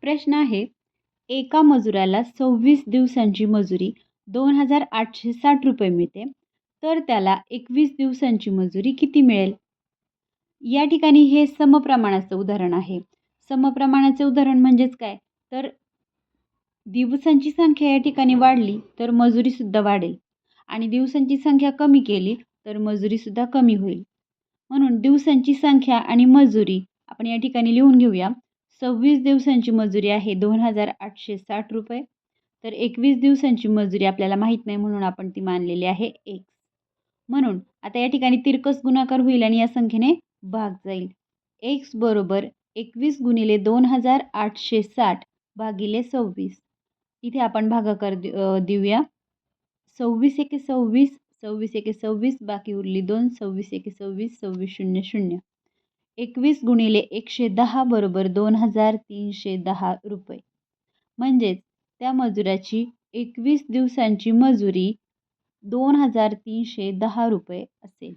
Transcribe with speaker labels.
Speaker 1: प्रश्न आहे, एका मजुराला 26 दिवसांची मजुरी ₹2,860 मिळते, तर त्याला 21 दिवसांची मजुरी किती मिळेल? या ठिकाणी हे समप्रमाणाचं उदाहरण आहे. समप्रमाणाचे उदाहरण म्हणजेच काय? तर दिवसांची संख्या या ठिकाणी वाढली तर मजुरीसुद्धा वाढेल आणि दिवसांची संख्या कमी केली तर मजुरीसुद्धा कमी होईल. म्हणून दिवसांची संख्या आणि मजुरी आपण या ठिकाणी लिहून घेऊया. 26 दिवसांची मजुरी आहे ₹2,860, तर 21 दिवसांची मजुरी आपल्याला माहीत नाही म्हणून आपण ती मानलेली आहे x. म्हणून आता या ठिकाणी तिरकस गुणाकार होईल आणि या संख्येने भाग जाईल. x बरोबर 21 गुणिले 2,860 भागिले 26. इथे आपण भागाकार देऊया. 26 एके 26, 26 एके 26, बाकी उरली 2, 26 एके 26, 26 शून्य शून्य. 21 गुणिले 110 बरोबर ₹2,310. म्हणजेच त्या मजुराची 21 दिवसांची मजुरी ₹2,310 असेल.